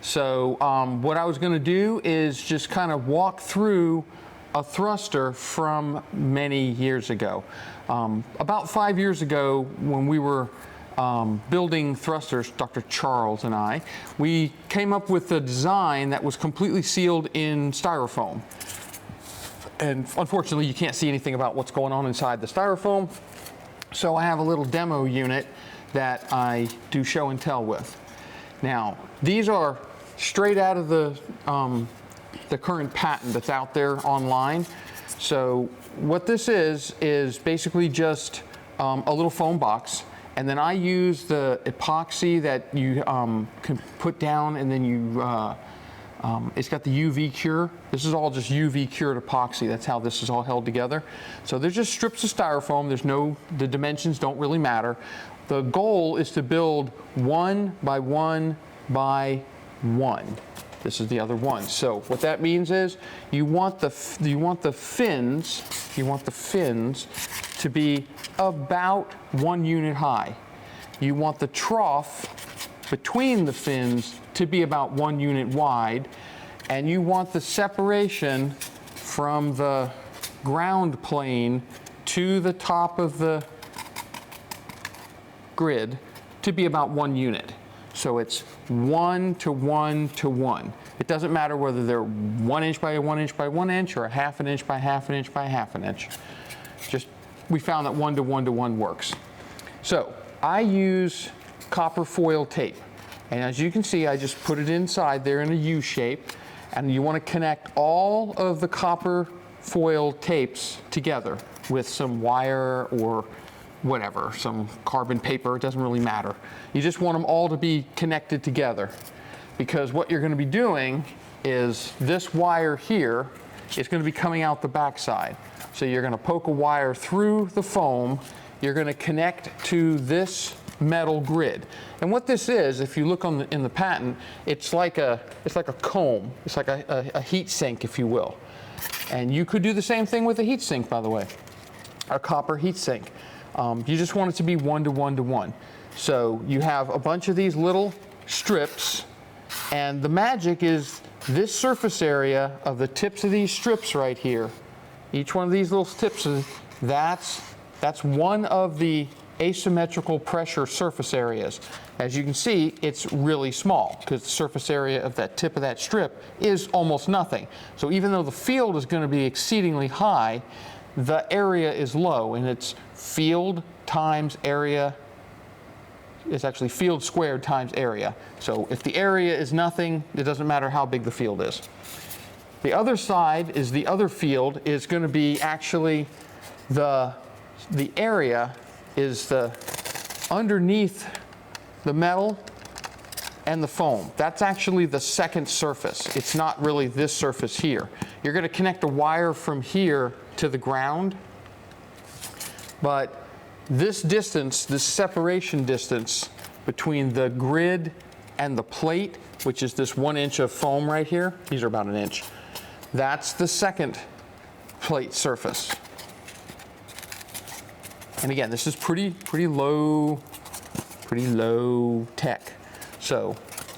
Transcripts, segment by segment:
So what I was going to do is just kind of walk through a thruster from many years ago. About 5 years ago, when we were building thrusters, Dr. Charles and I, we came up with a design that was completely sealed in styrofoam. And unfortunately, you can't see anything about what's going on inside the styrofoam. So I have a little demo unit that I do show and tell with. Now, these are straight out of the current patent that's out there online. So what this is basically just a little foam box. And then I use the epoxy that you can put down, and then you, it's got the UV cure. This is all just UV cured epoxy. That's how this is all held together. So there's just strips of styrofoam. The dimensions don't really matter. The goal is to build 1 by 1 by 1. This is the other one. So what that means is you want the fins to be about 1 unit high. You want the trough between the fins to be about 1 unit wide, and you want the separation from the ground plane to the top of the grid to be about 1 unit. So it's 1 to 1 to 1. It doesn't matter whether they're 1 inch by 1 inch by 1 inch or a ½ an inch by ½ an inch by ½ an inch. Just, we found that 1 to 1 to 1 works. So I use copper foil tape. And as you can see, I just put it inside there in a U shape. And you want to connect all of the copper foil tapes together with some wire or whatever, some carbon paper, it doesn't really matter. You just want them all to be connected together, because what you're going to be doing is this wire here is going to be coming out the backside. So you're going to poke a wire through the foam, you're going to connect to this metal grid. And what this is, if you look in the patent, it's like a comb, it's like a heat sink, if you will. And you could do the same thing with a heat sink, by the way, a copper heat sink. You just want it to be 1 to 1 to 1. So you have a bunch of these little strips, and the magic is this surface area of the tips of these strips right here. Each one of these little tips, that's one of the asymmetrical pressure surface areas. As you can see, it's really small because the surface area of that tip of that strip is almost nothing. So even though the field is going to be exceedingly high, the area is low, and it's field times area. It's actually field squared times area. So if the area is nothing, it doesn't matter how big the field is. The other side is the other field is going to be actually the area is the underneath the metal and the foam. That's actually the second surface. It's not really this surface here. You're going to connect a wire from here to the ground, but this distance, this separation distance between the grid and the plate, which is this 1 inch of foam right here, these are about 1 inch, that's the second plate surface. And again, this is pretty low tech. So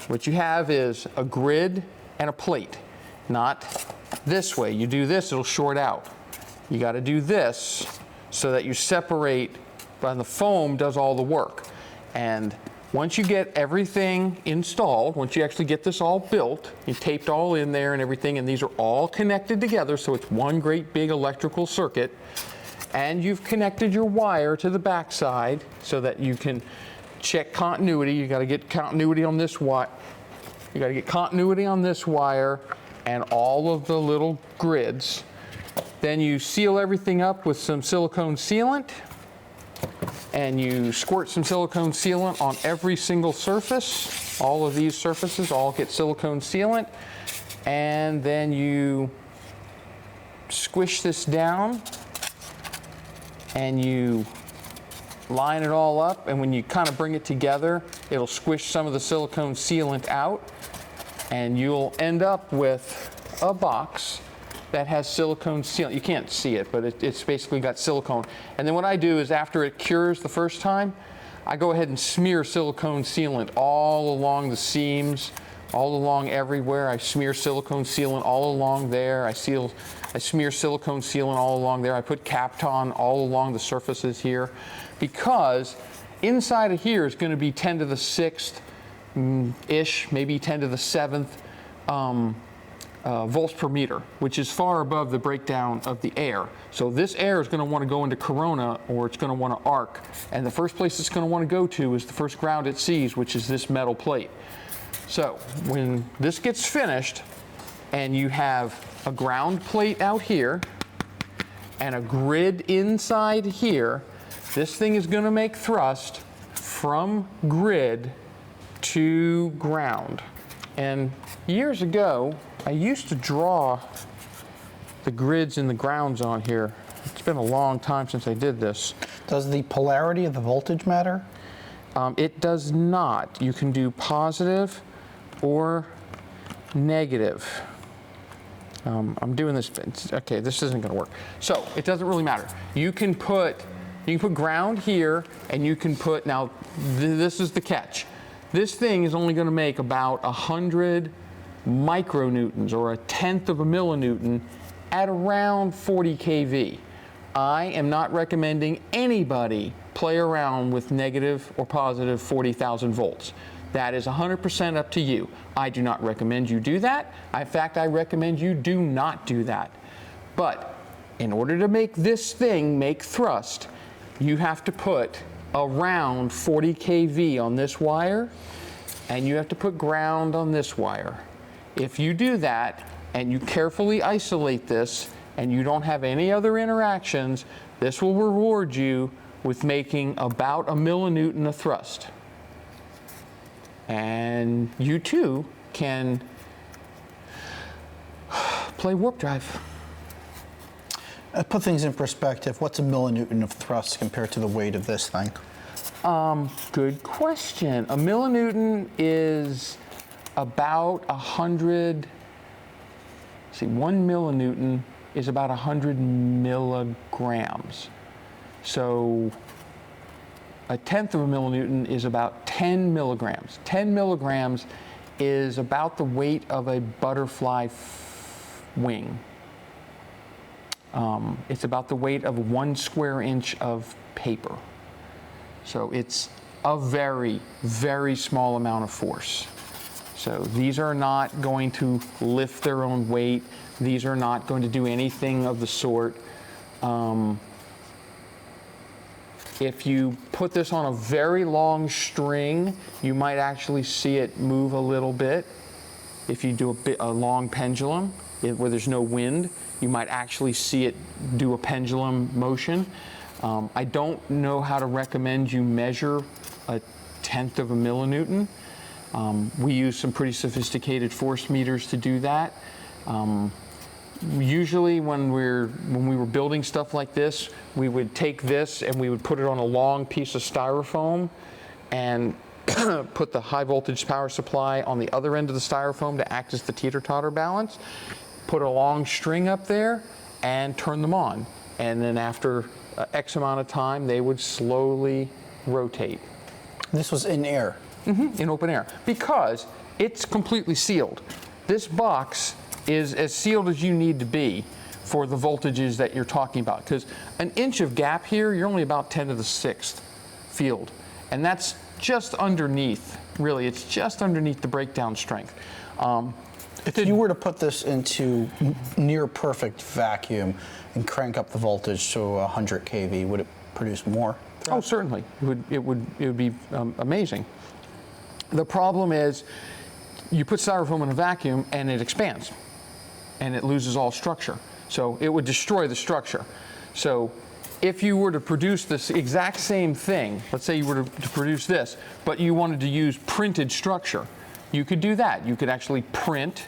what you have is a grid and a plate, not this way. You do this, it'll short out. You got to do this so that you separate, and the foam does all the work. And once you get everything installed, once you actually get this all built, you taped all in there and everything, and these are all connected together, so it's one great big electrical circuit, and you've connected your wire to the backside so that you can check continuity. You got to get continuity on this wire. You got to get continuity on this wire and all of the little grids. Then you seal everything up with some silicone sealant, and you squirt some silicone sealant on every single surface. All of these surfaces all get silicone sealant, and then you squish this down and you line it all up, and when you kind of bring it together, it'll squish some of the silicone sealant out, and you'll end up with a box that has silicone sealant. You can't see it, but it's basically got silicone. And then what I do is, after it cures the first time, I go ahead and smear silicone sealant all along the seams, all along everywhere. I smear silicone sealant all along there. I smear silicone sealant all along there. I put Kapton all along the surfaces here, because inside of here is going to be 10 to the 6th ish, maybe 10 to the 7th volts per meter, which is far above the breakdown of the air. So this air is going to want to go into corona, or it's going to want to arc. And the first place it's going to want to go to is the first ground it sees, which is this metal plate. So when this gets finished and you have a ground plate out here and a grid inside here, this thing is going to make thrust from grid to ground. And years ago, I used to draw the grids and the grounds on here. It's been a long time since I did this. Does the polarity of the voltage matter? It does not. You can do positive or negative. I'm doing this, okay, this isn't gonna work. So it doesn't really matter. You can put ground here, and you can put, now this is the catch. This thing is only gonna make about 100 micronewtons, or 1/10 of a millinewton, at around 40 kV. I am not recommending anybody play around with negative or positive 40,000 volts. That is 100% up to you. I do not recommend you do that. In fact, I recommend you do not do that. But in order to make this thing make thrust, you have to put around 40 kV on this wire, and you have to put ground on this wire. If you do that, and you carefully isolate this, and you don't have any other interactions, this will reward you with making about a millinewton of thrust. And you too can play warp drive. Put things in perspective. What's a millinewton of thrust compared to the weight of this thing? Good question. A millinewton is about 100, see, 1 millinewton is about 100 milligrams. So 1/10 of a millinewton is about 10 milligrams. 10 milligrams is about the weight of a butterfly wing. It's about the weight of 1 square inch of paper. So it's a very, very small amount of force. So these are not going to lift their own weight. These are not going to do anything of the sort. If you put this on a very long string, you might actually see it move a little bit. If you do a long pendulum where there's no wind, you might actually see it do a pendulum motion. I don't know how to recommend you measure 1/10 of a millinewton. We use some pretty sophisticated force meters to do that. Usually when we were building stuff like this, we would take this and we would put it on a long piece of styrofoam and put the high voltage power supply on the other end of the styrofoam to act as the teeter-totter balance, put a long string up there and turn them on. And then after X amount of time, they would slowly rotate. This was in air? Mm-hmm, in open air, because it's completely sealed. This box is as sealed as you need to be for the voltages that you're talking about, because an inch of gap here, you're only about 10 to the 6th field, and that's just underneath, really, it's just underneath the breakdown strength. If you were to put this into near perfect vacuum and crank up the voltage to 100 kV, would it produce more thrust? Oh, certainly, it would be amazing. The problem is, you put styrofoam in a vacuum and it expands and it loses all structure. So it would destroy the structure. So if you were to produce this exact same thing, let's say you were to produce this, but you wanted to use printed structure, you could do that. You could actually print.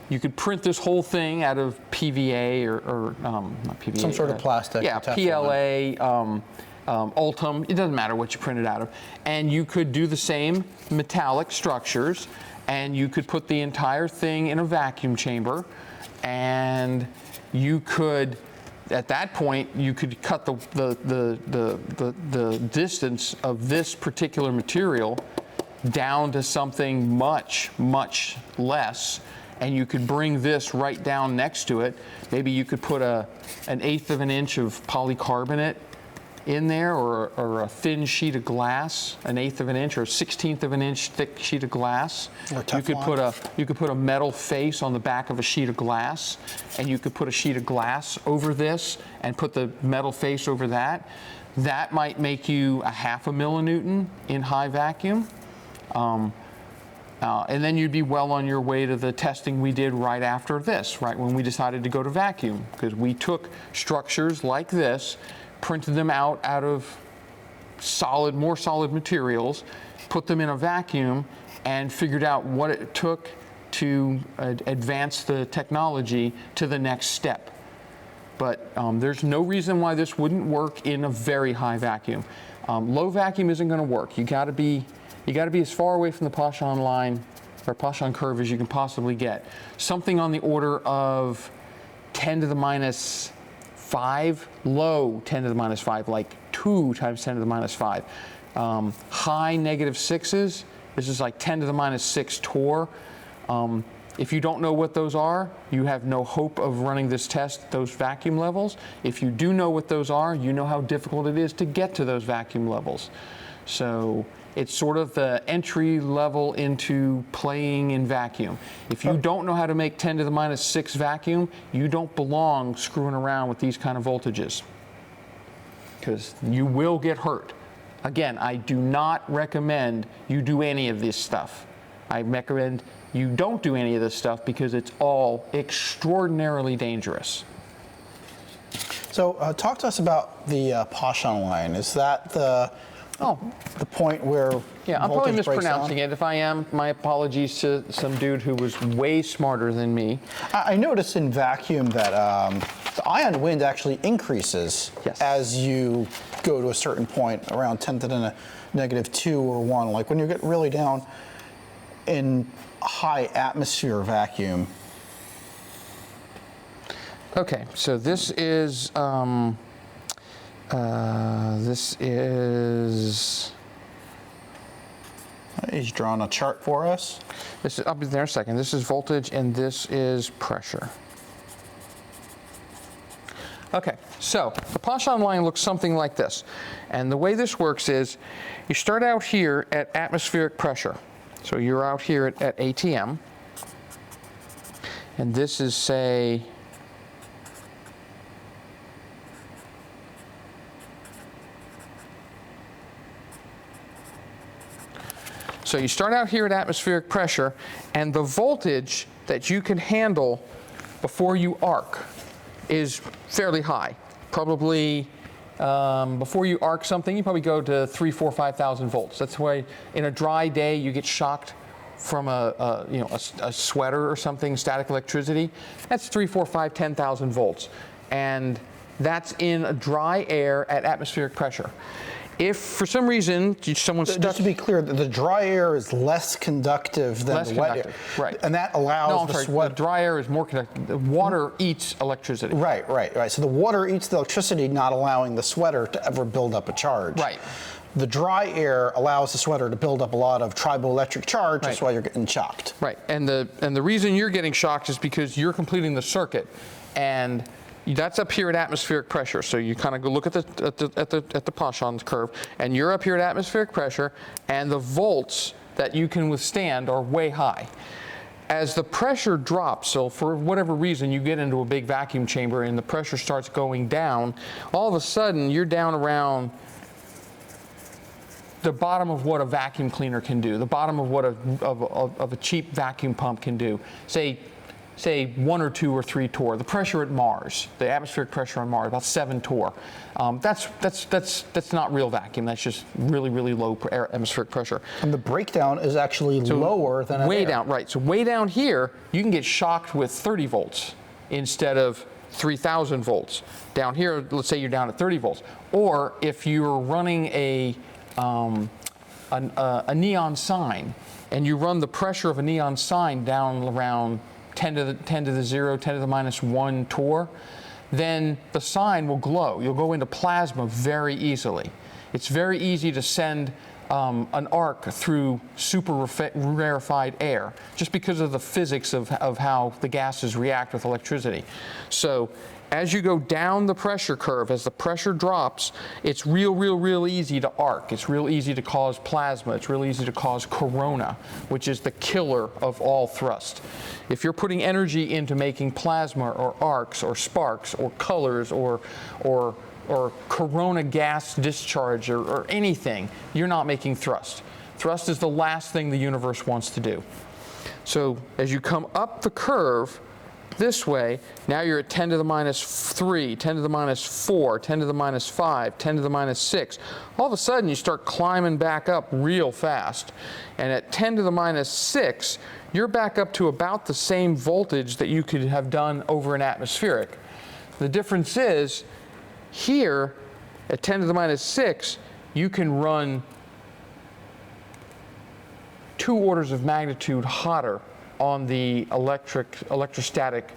You could print this whole thing out of PVA or not PVA. Some sort of plastic. Yeah, PLA, Ultim, it doesn't matter what you print it out of. And you could do the same metallic structures, and you could put the entire thing in a vacuum chamber, and you could, at that point, you could cut the distance of this particular material down to something much, much less, and you could bring this right down next to it. Maybe you could put an 1/8 of an inch of polycarbonate in there, or a thin sheet of glass, 1/8 of an inch or 1/16 of an inch thick sheet of glass. Or You could put a metal face on the back of a sheet of glass, and you could put a sheet of glass over this and put the metal face over that. That might make you a 1/2 millinewton in high vacuum. And then you'd be well on your way to the testing we did right after this, right when we decided to go to vacuum, because we took structures like this, printed them out of more solid materials, put them in a vacuum, and figured out what it took to advance the technology to the next step. But there's no reason why this wouldn't work in a very high vacuum. Low vacuum isn't going to work. You got to be as far away from the Poisson line or Poisson curve as you can possibly get. Something on the order of 10 to the minus 5, low 10 to the minus 5, like 2 times 10 to the minus 5. High -6s, this is like 10 to the minus 6 torr. If you don't know what those are, you have no hope of running this test, those vacuum levels. If you do know what those are, you know how difficult it is to get to those vacuum levels. So it's sort of the entry level into playing in vacuum. If you don't know how to make 10 to the minus 6 vacuum, you don't belong screwing around with these kind of voltages, because you will get hurt. Again, I do not recommend you do any of this stuff. I recommend you don't do any of this stuff because it's all extraordinarily dangerous. So talk to us about the Poisson line. Is that the point where Yeah, I'm probably voltage breaks mispronouncing down? it. If I am, my apologies to some dude who was way smarter than me. I noticed in vacuum that the ion wind actually increases as you go to a certain point, around 10 to the -2 or 1. Like when you get really down in high atmosphere vacuum. Okay, so this is He's drawn a chart for us. This is, I'll be there in a second. This is voltage and this is pressure. Okay, so the Poisson line looks something like this. And the way this works is you start out here at atmospheric pressure. So you're out here at ATM. And this is, say, so you start out here at atmospheric pressure, and the voltage that you can handle before you arc is fairly high. Probably before you arc something, you probably go to 3,000, 4,000, 5,000 volts. That's why in a dry day you get shocked from a sweater or something, static electricity. That's 3,000, 4,000, 5,000, 10,000 volts, and that's in a dry air at atmospheric pressure. If for some reason someone's Just to be clear, the dry air is less conductive than the wet air. Right. And that allows the sweat. The dry air is more conductive. The water eats electricity. Right. So the water eats the electricity, not allowing the sweater to ever build up a charge. Right. The dry air allows the sweater to build up a lot of triboelectric charge. That's why you're getting shocked. Right. And the reason you're getting shocked is because you're completing the circuit, and that's up here at atmospheric pressure. So you kind of go look at the Poisson curve, and you're up here at atmospheric pressure, and the volts that you can withstand are way high. As the pressure drops, so for whatever reason you get into a big vacuum chamber and the pressure starts going down, all of a sudden you're down around the bottom of what a vacuum cleaner can do, the bottom of what a cheap vacuum pump can do. Say 1 or 2 or 3 torr. The pressure at Mars, the atmospheric pressure on Mars, about 7 torr. That's not real vacuum. That's just really, really low atmospheric pressure. And the breakdown is actually lower than way air. down, right? So way down here, you can get shocked with 30 volts instead of 3,000 volts. Down here, let's say you're down at 30 volts. Or if you're running a neon sign, and you run the pressure of a neon sign down around 10 to the 0, 10 to the minus 1 torr, then the sign will glow. You'll go into plasma very easily. It's very easy to send an arc through super rarefied air, just because of the physics of how the gases react with electricity. So as you go down the pressure curve, as the pressure drops, it's real easy to arc. It's real easy to cause plasma. It's real easy to cause corona, which is the killer of all thrust. If you're putting energy into making plasma or arcs or sparks or colors or corona gas discharge or anything, you're not making thrust. Thrust is the last thing the universe wants to do. So as you come up the curve this way, now you're at 10 to the minus 3, 10 to the minus 4, 10 to the minus 5, 10 to the minus 6. All of a sudden you start climbing back up real fast. And at 10 to the minus 6, you're back up to about the same voltage that you could have done over an atmospheric. The difference is, here, at 10 to the minus 6, you can run 2 orders of magnitude hotter on the electrostatic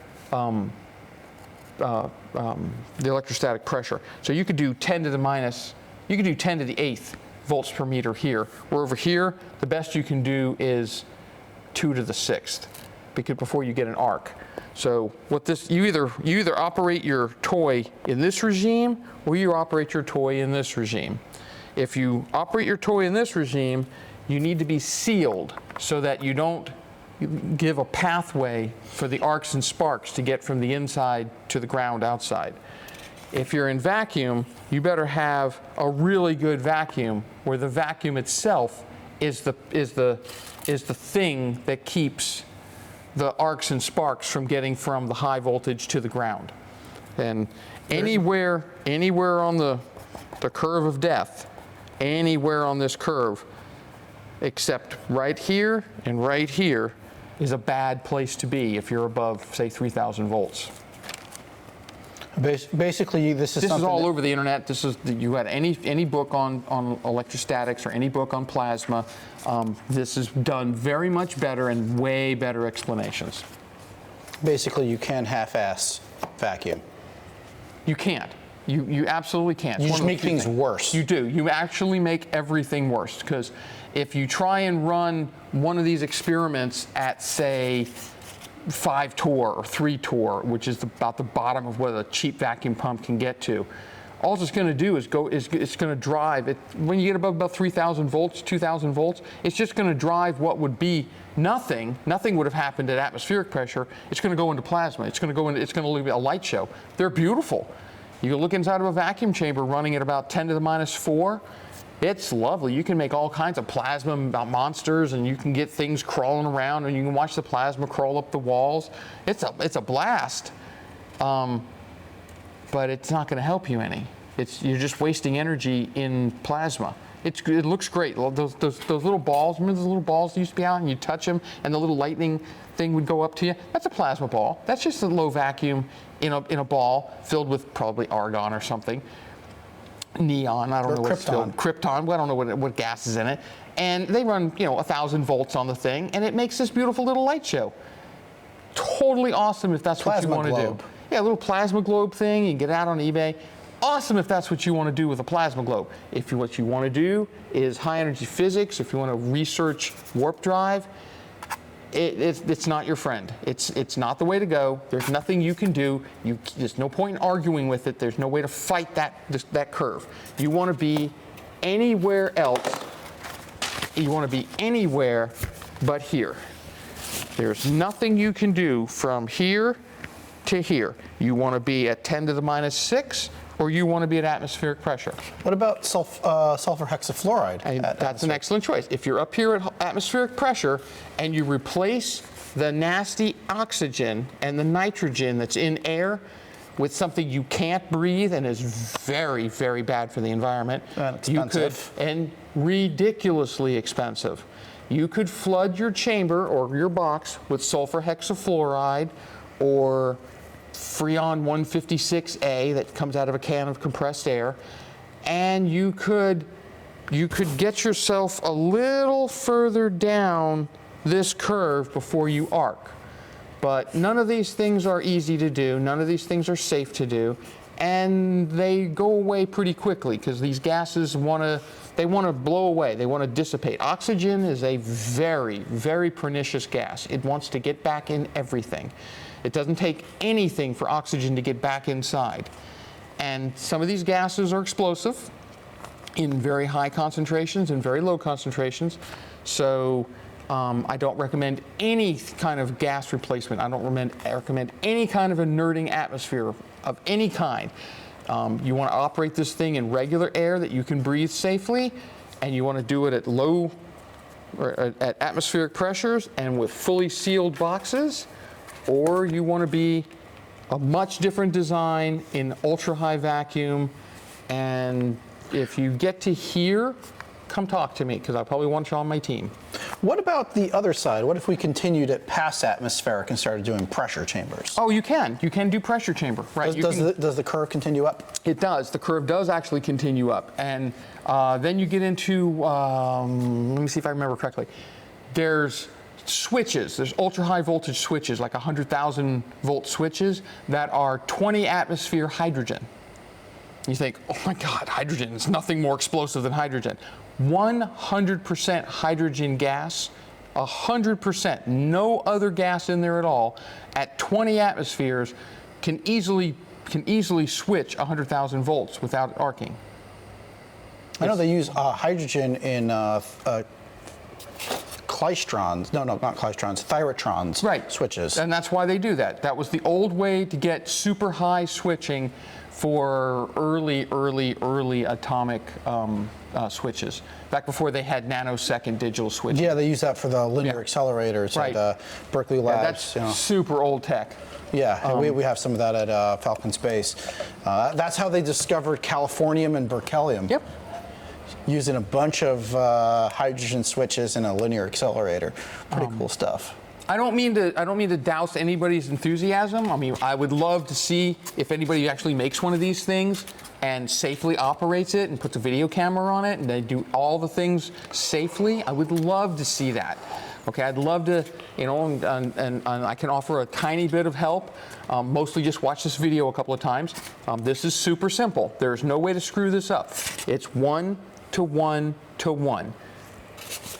pressure. So you could do 10 to the 8th volts per meter here. Where over here, the best you can do is 2 to the 6th, because before you get an arc. So what this, you either operate your toy in this regime or you operate your toy in this regime. If you operate your toy in this regime, you need to be sealed so that you don't give a pathway for the arcs and sparks to get from the inside to the ground outside. If you're in vacuum, you better have a really good vacuum where the vacuum itself is the thing that keeps the arcs and sparks from getting from the high voltage to the ground. And anywhere on the curve of death, anywhere on this curve, except right here and right here, is a bad place to be if you're above, say, 3,000 volts. Basically, this is all over the internet. This is, you had any book on electrostatics or any book on plasma. This is done very much better and way better explanations. Basically, you can half-ass vacuum. You can't. You absolutely can't. You just make things worse. You do. You actually make everything worse, because if you try and run one of these experiments at, say, 5 torr or 3 torr, which is about the bottom of what a cheap vacuum pump can get to, all it's going to do is it's going to drive it. When you get above about 3,000 volts, 2,000 volts, it's just going to drive what would be nothing. Nothing would have happened at atmospheric pressure. It's going to go into plasma. It's going to leave a light show. They're beautiful. You can look inside of a vacuum chamber running at about 10 to the minus 4. It's lovely. You can make all kinds of plasma monsters, and you can get things crawling around, and you can watch the plasma crawl up the walls. It's a blast, but it's not going to help you any. You're just wasting energy in plasma. It looks great. Those little balls. Remember those little balls that used to be out, and you touch them, and the little lightning thing would go up to you? That's a plasma ball. That's just a low vacuum in a ball filled with probably argon or something. Neon, I don't know what's filled. Krypton, well, I don't know what gas is in it. And they run, 1,000 volts on the thing, and it makes this beautiful little light show. Totally awesome if that's what you want to do. Yeah, a little plasma globe thing, you can get it out on eBay. Awesome if that's what you want to do with a plasma globe. What you want to do is high energy physics, if you want to research warp drive, it's not your friend. It's not the way to go. There's nothing you can do. There's no point in arguing with it. There's no way to fight that curve. You want to be anywhere else. You want to be anywhere but here. There's nothing you can do from here to here. You want to be at 10 to the minus 6, or you want to be at atmospheric pressure. What about sulfur hexafluoride? That's an excellent choice. If you're up here at atmospheric pressure and you replace the nasty oxygen and the nitrogen that's in air with something you can't breathe and is very, very bad for the environment, and ridiculously expensive. You could flood your chamber or your box with sulfur hexafluoride or Freon 156A that comes out of a can of compressed air, and you could get yourself a little further down this curve before you arc. But none of these things are easy to do, none of these things are safe to do, and they go away pretty quickly because these gases want to they want to blow away. They want to dissipate. Oxygen is a very, very pernicious gas. It wants to get back in everything. It doesn't take anything for oxygen to get back inside. And some of these gases are explosive in very high concentrations and very low concentrations. So I don't recommend any kind of gas replacement. I don't recommend any kind of inerting atmosphere of any kind. You want to operate this thing in regular air that you can breathe safely, and you want to do it at low or at atmospheric pressures and with fully sealed boxes, or you want to be a much different design in ultra high vacuum. And if you get to here, come talk to me, because I probably want you on my team. What about the other side? What if we continued at past atmospheric and started doing pressure chambers? Oh, you can. You can do pressure chamber, right? Does the curve continue up? It does. The curve does actually continue up. And then you get into, let me see if I remember correctly. There's switches. There's ultra high voltage switches, like 100,000 volt switches that are 20 atmosphere hydrogen. You think, oh my God, hydrogen is nothing more explosive than hydrogen. 100% hydrogen gas, 100%, no other gas in there at all, at 20 atmospheres can easily switch 100,000 volts without arcing. I know they use hydrogen in klystrons, no, not klystrons, thyratrons Right. switches. And that's why they do that. That was the old way to get super high switching for early atomic switches, back before they had nanosecond digital switching. Yeah, they use that for the linear accelerators Right. at Berkeley Labs. That's super old tech. Yeah, we have some of that at Falcon Space. That's how they discovered californium and berkelium. Yep. Using a bunch of hydrogen switches in a linear accelerator. Pretty cool stuff. I don't mean to douse anybody's enthusiasm. I mean, I would love to see if anybody actually makes one of these things and safely operates it and puts a video camera on it and they do all the things safely. I would love to see that. Okay, I'd love to, you know, and I can offer a tiny bit of help. Mostly just watch this video a couple of times. This is super simple. There's no way to screw this up. It's 1 to 1 to 1.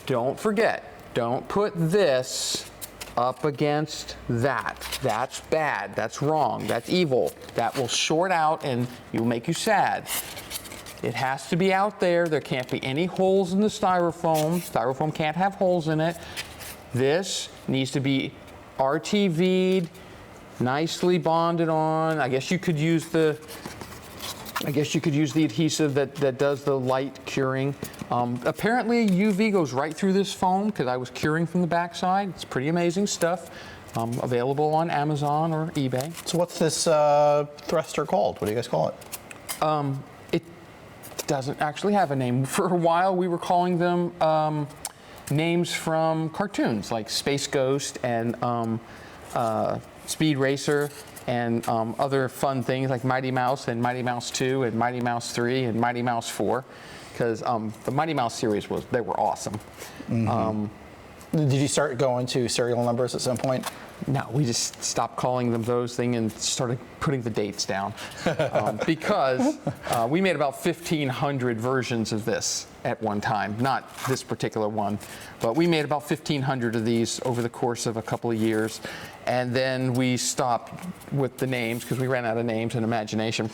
Don't forget, don't put this up against that. That's bad. That's wrong. That's evil. That will short out and will make you sad. It has to be out there. There can't be any holes in the styrofoam. Styrofoam can't have holes in it. This needs to be RTV'd, nicely bonded on. I guess you could use the adhesive that does the light curing. Apparently UV goes right through this foam because I was curing from the backside. It's pretty amazing stuff. Available on Amazon or eBay. So what's this thruster called? What do you guys call it? It doesn't actually have a name. For a while we were calling them names from cartoons like Space Ghost and Speed Racer and other fun things like Mighty Mouse and Mighty Mouse 2 and Mighty Mouse 3 and Mighty Mouse 4, because the Mighty Mouse series they were awesome. Mm-hmm. Did you start going to serial numbers at some point? No, we just stopped calling them those things and started putting the dates down because we made about 1,500 versions of this at one time. Not this particular one, but we made about 1,500 of these over the course of a couple of years. And then we stopped with the names because we ran out of names and imagination.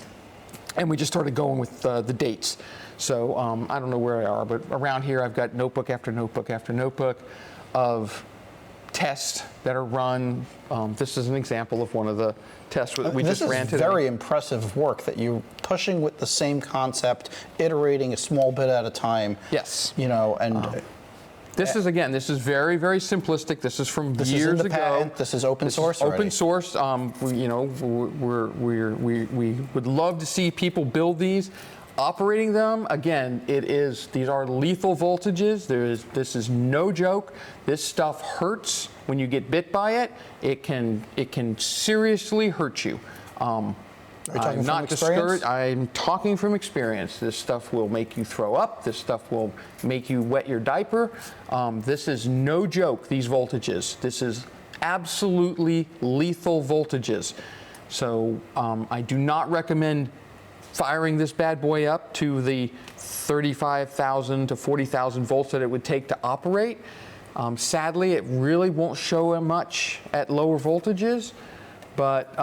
And we just started going with the dates. So I don't know where they are, but around here I've got notebook after notebook after notebook of tests that are run. This is an example of one of the tests we just ran today. This is very impressive work that you're pushing with the same concept, iterating a small bit at a time. Yes. You know, and this is very, very simplistic. This is from this years isn't the ago. patent. This is open source. Open source. You know, we would love to see people build these. Operating them, again, these are lethal voltages. This is no joke. This stuff hurts when you get bit by it. It can seriously hurt you. I'm not discouraged. I'm talking from experience. This stuff will make you throw up. This stuff will make you wet your diaper. This is no joke, these voltages. This is absolutely lethal voltages. So I do not recommend firing this bad boy up to the 35,000 to 40,000 volts that it would take to operate. Sadly, it really won't show much at lower voltages, but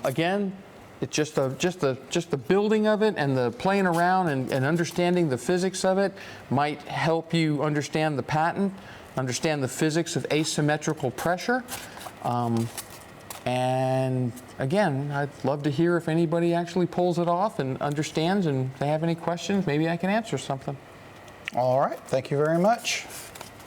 again, it's just the building of it and the playing around and understanding the physics of it might help you understand the patent, understand the physics of asymmetrical pressure. And again, I'd love to hear if anybody actually pulls it off and understands, and if they have any questions, maybe I can answer something. All right, thank you very much.